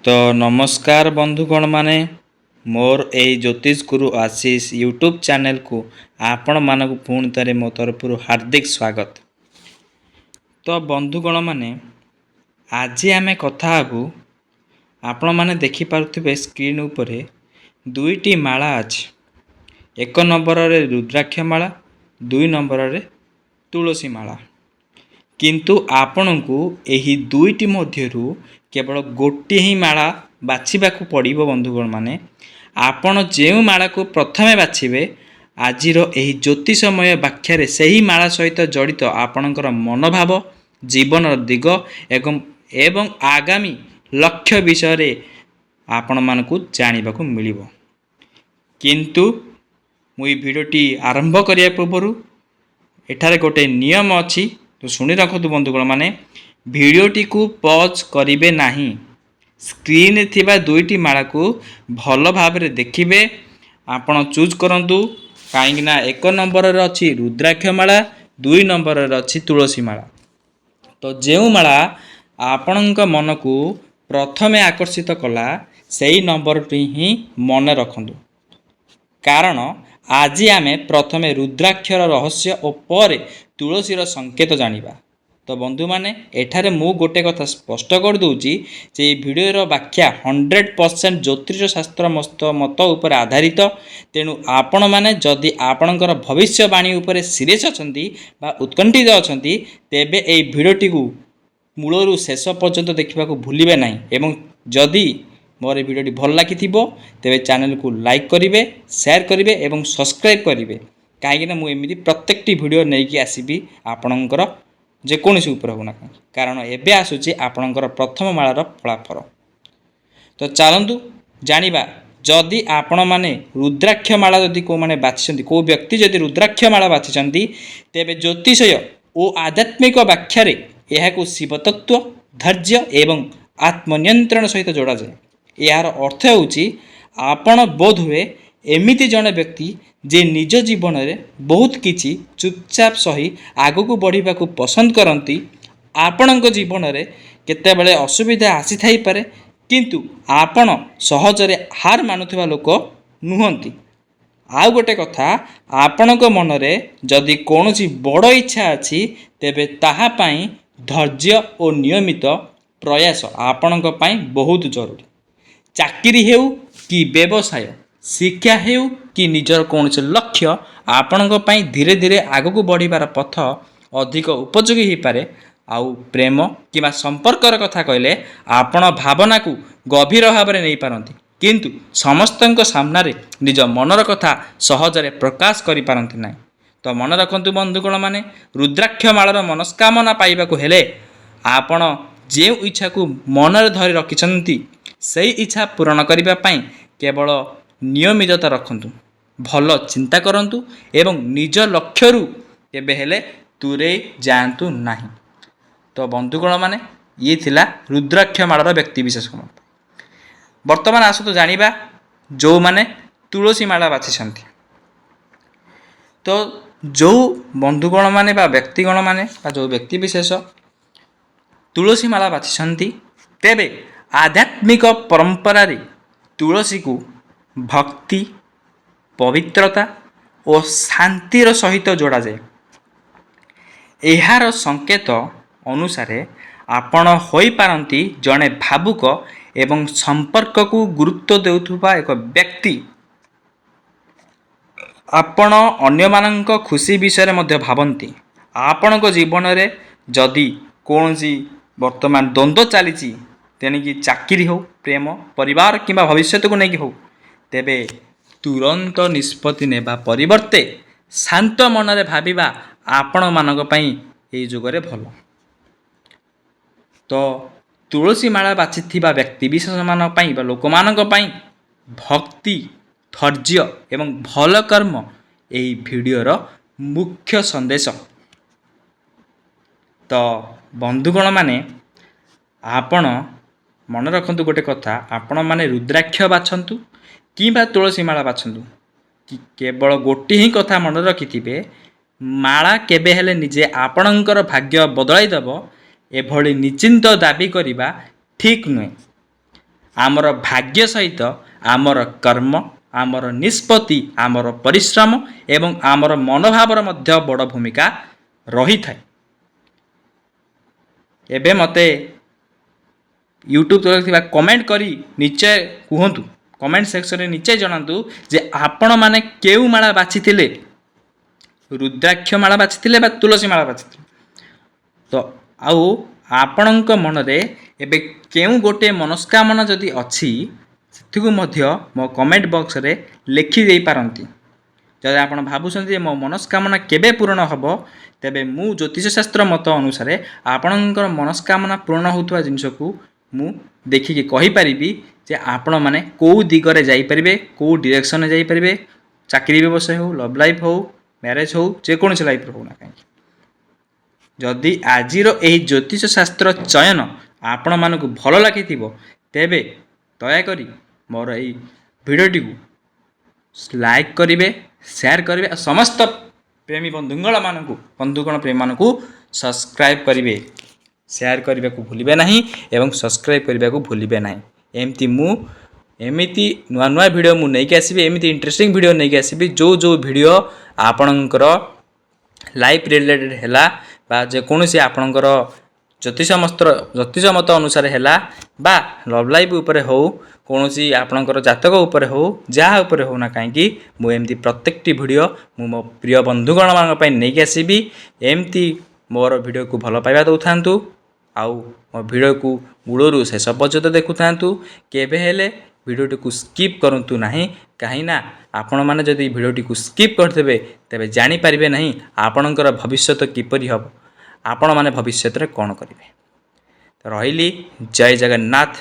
तो नमस्कार बंधुगण माने मोर ए ज्योतिष गुरु आशीष यूट्यूब चैनल को आपण मानक पुणी थे मो तरफ हार्दिक स्वागत। तो बंधुगण माने आज आम कथा हबू आपण माने देखि पारुथिबे स्क्रीन उपरे दुईटी माला अछि। एक नंबर रे रुद्राक्ष माला, दुई नंबर रे तुलसी माला। किंतु आपणको एही दुईटी मध्यरु केवल गोटे ही माला बाछिबाकू पड़िबो। बंधुगण माने आपण जेउ माला को प्रथमे बाछिबे आजिर एही ज्योतिषमय व्याख्या सही माला सहित जड़ित आपणकर मनोभाव, जीवन दिग एवं आगामी लक्ष्य विषय आपण मानकू जानिबाकू मिलिबो। किंतु मुई भिडियोटी आरंभ करिया पूर्व एठारे गोटे नियम अछि, तो सुनी रखतु बंधुगण माने भिडियोटी को पॉज करिवे नाही। स्क्रीन थिबा दुईटी माला को भल भाव रे देखिबे, आपण चूज करंतु काहेकि ना एक नंबर रे अछि रुद्राक्ष माला, दुई नंबर रे अछि तुलसी माला। तो जेउ माला आपणक मन को प्रथमे आकर्षित कला सेही नंबर ही मन रखंतु, कारण आज आमे प्रथमे रुद्राक्षर रहस्य और पर तुलसीर संकेत जानिबा। तो बंधु माने एठारे मु गोटे कथा स्पष्ट कर दूची जे भिडियोर व्याख्या 100% ज्योतिष शास्त्र मत उपर आधारित। तेणु आपण माने जदि आपणकर भविष्यवाणी उपर सीरियस अछंती बा उत्कंठित अछंती तेबे एई भिडियोटी को मूलरू शेष पर्यंत देखा भूलिबे नाही। एवं जदि मोर भिडियोटी भल लगी तेबे चैनल को लाइक करिवे, शेयर करिवे एवं सब्सक्राइब करिवे, कहीं मुझे एमती प्रत्येकटी भिडियो नहीं आसबि आपणकर जेकोसी उपर होना, कारण एबे आसूची आपणकर प्रथम मालार फलाफल। तो चलतु जानिबा जदि आपण माने रुद्राक्ष माला जदि को माने बाछिसंती, को व्यक्ति जदि रुद्राक्ष माला बाछिसंती तेबे ज्योतिषय और आध्यात्मिक व्याख्या यह शिवतत्व, धैर्य एवं आत्मनियंत्रण सहित जोड़ा जाए। यार अर्थ होउची आपण बोध हुए एमिति जड़े व्यक्ति जे निज जीवन में बहुत किछि चुपचाप सही आगु को बढ़िबा को पसंद करती। आपणक जीवन में केतेबेले असुविधा आसी थाई पारे, किंतु आपण सहजरे हार मानुथिबा लोक नुहंती। आउ गोटे कथा, आपणक मन में जदि कौनसी बड़ इच्छा अछि तेबे ताहा पई धैर्य और नियमित प्रयास आपणक पई बहुत जरूरी। चाकरी हेउ कि व्यवसाय, शिक्षा हेउ कि निजर कौन से लक्ष्य आपणक पई धीरे धीरे आगକୁ बढ़िबार पथ अधिक उपयोगी हो पारे। आउ प्रेम कि संपर्कर कथा कहले आपण भावना को गभीर भाव में नहीं पारती, किंतु समस्तक सामने निज मनर कथा सहजरे प्रकाश करि पारती नहीं। तो मन रखंतु बंधुगण माने रुद्राक्ष मालार मनस्कामना पाइबाकू हेले आपण जे इच्छा को मनरे धरी रखिछंती सही इच्छा पूरण करिबा पई केवल नियमितता रखंतु, भल चिंता करंतु एवं निज लक्ष्यरू केबे हेले दूरे जातु नाही। तो बंधुगण माने ये थिला रुद्राक्ष मालार व्यक्ति विशेष। वर्तमान आसतु जानिबा जो माने तुलसी माला बाछिसंती। तो जो बंधुगण माने बा व्यक्तिगण माने बा जो व्यक्ति विशेष तुलसी माला बाछिसंती तेबे आध्यात्मिक परंपरा रे तुलसी को भक्ति, पवित्रता और शांतिर सहित जोड़ा जाए। एहार संकेत अनुसार आपण होई पारंती जड़े भावुक एवं संपर्क को गुरुत्व देउथुबा एक व्यक्ति। आपण अन्य मानक खुशी विषय मध्य भावती। आपणक जीवन में जदि कौन सी वर्तमान द्वंद्व चली तेणिकी चाकरी हो, प्रेम, परिवार किंबा भविष्य को लेकिन हो, तेबे तुरंत निष्पत्ति नेबा परिवर्ते शांत मनरे भाविबा आपण मानक पई एई जुगरे भल। तो तुलसी माला बाछिथिबा व्यक्ति विशेष मान पई बा लोक मानक पई भक्ति, धैर्य एवं भल कर्म एई भिडियोर मुख्य संदेश। तो बंधुगण माने आपण मन रखंतु गोटे कथा, आपण माने रुद्राक्ष बाछंतु किंबा तुलसी माला बाछंतु, कि केवल गोटे ही कथा मन रखिथिबे माला केबे हेले निजे आपणकर भाग्य बदलाई देव एभली निश्चिंत दाबी करिबा ठीक नुहे। आमर भाग्य सहित आमर कर्म आमर निष्पत्ति आमर परिश्रम एवं आमर मनोभावर मध्य बड़ भूमिका रही थाए। एबे मते यूट्यूब तले कमेंट करी निचे कहतु कमेंट सेक्शन रे निचे जनातु जे आपण माने केउ माला बाछिथिले रुद्राक्ष माला बाछिथिले बा तुलसी माला बाछिथिले तो आउ आपणक मन रे एबे केउ गोटे मनस्कामना जदि अछि सेथिकु मध्य मो कमेंट बॉक्स रे लिखि देई पारंती। जदि आपण भाबुछन्ती मो मनस्कामना केबे पूर्ण हबो तेबे मु ज्योतिष शास्त्र मत अनुसार आपणकर मनस्कामना पूर्ण होतवा जिंसकु मु देखिके कहि परिबी जे आपण माने को दिगरे जाई परिबे को डायरेक्शन जाई परिबे चाकरी व्यवसाय हो लव लाइफ हो मैरिज हो जे कोनसे लाइफ हो ना काहे जदि आजिर एही ज्योतिष शास्त्र चयन आपण मानकु भलो लागिथिबो तेबे दया करी मोर एही वीडियोटी को लाइक करिवे शेयर करिवे समस्त प्रेमी बंधुगण प्रेमी मानकु सब्सक्राइब करिवे शेयर करने को भूलिबे नहीं एवं सब्सक्राइब करने को भूलिबे नहीं। एमती नुआ नुआ वीडियो मु नहीं आसबि एमती इंटरेस्टिंग वीडियो नहीं आसबि जो वीडियो आपणकर लाइफ रिलेटेड हैला बा जेकोसी आपणकर ज्योतिष मत अनुसार हैला बा लव लाइफ उपरे हो कौनसी आपणकर जातक उपरे हो जहाँ उपरे हो ना कहीं मुझे प्रत्येकटी वीडियो मो प्रिय बंधुगण मान नहीं आसबि एमती मोर वीडियो को भल पाइबा दौथांतु आउ मो वीडियो को मूलरू शेष पर्यंत देखु था केबे हेले वीडियोटी को स्किप करंतु नहीं कहीं ना आपण माने जदि वीडियोटी को स्किप करदेबे तेबे जानि परिबे नहीं आपणकर भविष्यत किपरि हबो आपण माने भविष्यत रे कोन करिवे। तो रहिली जय जगन्नाथ।